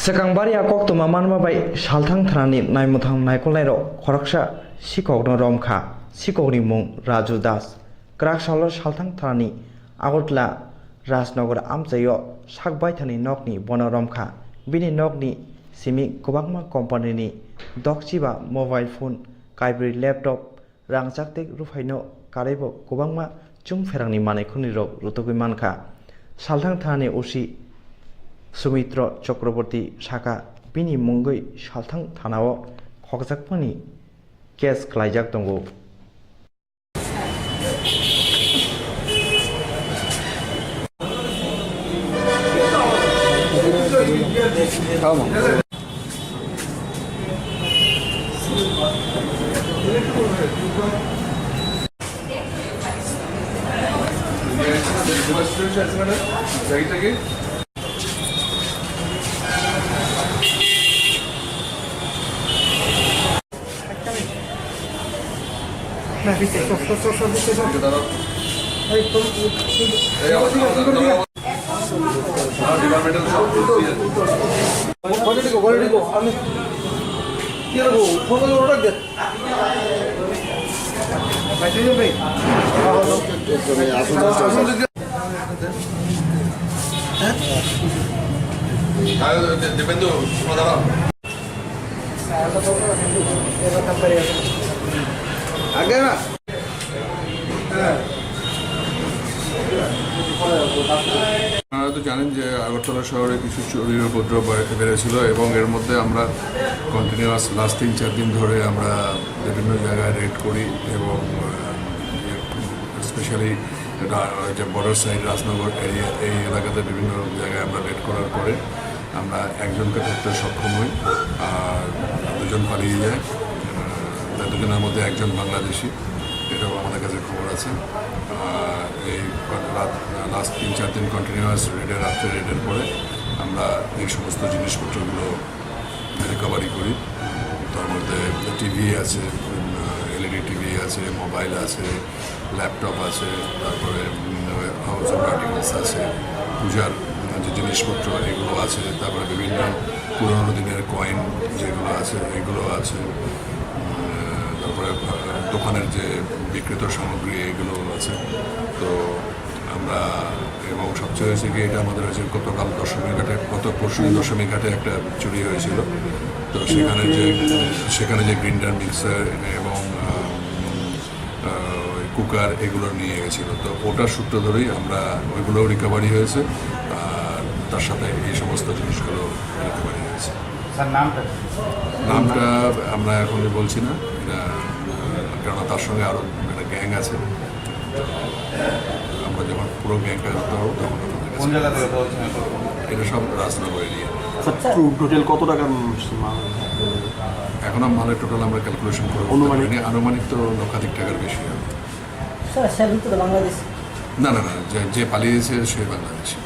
Sekangbaria koktuma manma bai salthang thrani naimuthang naikolairo khoraksa sikokno romkha sikokni mung Raju Das kraksalo salthang thrani Agotla Rajnagar amchayo sakbai thani nokni bono romkha bini nokni simi Kwbangma company ni dokchiba mobile phone kaibri laptop rangchaktek rufaino karebo Kwbangma chungferangni manaikuni rok rutugui mankha salthang thrani usi Sumitro Chakraborty Shaka Bini Mungui Shalthang Thanao Khogjakpani Case Klaijak Tongo Depende Agora আপনারা তো জানেন যে আগরতলা শহরে কিছু চুরির উপদ্রব বেড়েছিল এবং এর মধ্যে আমরা কন্টিনিউয়াস লাস্ট 3-4 দিন ধরে আমরা বিভিন্ন জায়গায় রেড করি এবং স্পেশালি যে বর্ডার সাইড রাজনগর এরিয়া এই এলাকাতে বিভিন্ন জায়গায় আমরা রেড করার পরে আমরা একজনকে ধরতে সক্ষম হই আর দুজন পালিয়ে যায় দুজনের মধ্যে একজন বাংলাদেশি এটাও আমাদের কাছে খবর আছে আর এই লাস্ট 3-4 দিন কন্টিনিউয়াস রাত্রে রেডের পরে আমরা এই সমস্ত জিনিসপত্রগুলো রিকভারি করি তার মধ্যে টিভি আছে এলইডি টিভি আছে মোবাইল আছে ল্যাপটপ আছে তারপরে হাউস হোল্ড আর্টিকেলস আছে পূজার যে জিনিসপত্র এগুলো আছে তারপরে বিভিন্ন পুরোনো দিনের কয়েন যেগুলো আছে এগুলো আছে তারপরে দোকানের যে বিক্রিত সামগ্রী এগুলো আছে তো আমরা এবং সবচেয়ে হয়েছে কি এটা আমাদের হয়েছে গতকাল পরশু দশমী ঘাটে একটা চুরি হয়েছিল তো সেখানে যে গ্রিন্ডার মিক্সার এবং কুকার এগুলো নিয়ে গেছিলো তো ওটার সূত্র ধরেই আমরা ওইগুলোও রিকভারি হয়েছে আর তার সাথে এই সমস্ত জিনিসগুলো রিকভারি হয়েছে। নামটা আমরা এখন বলছি না এটা কেননা তার সঙ্গে আরও একটা গ্যাং আছে আমরা যখন পুরো গ্যাংটা করতে পারবো তখন এটা সব রাজনগর এরিয়া। টোটাল কত টাকা এখন মালের টোটাল আমরা ক্যালকুলেশন করবো আনুমানিক তো লক্ষাধিক টাকার বেশি হবে। না না না যে পালিয়েছে সে বাংলাদেশি।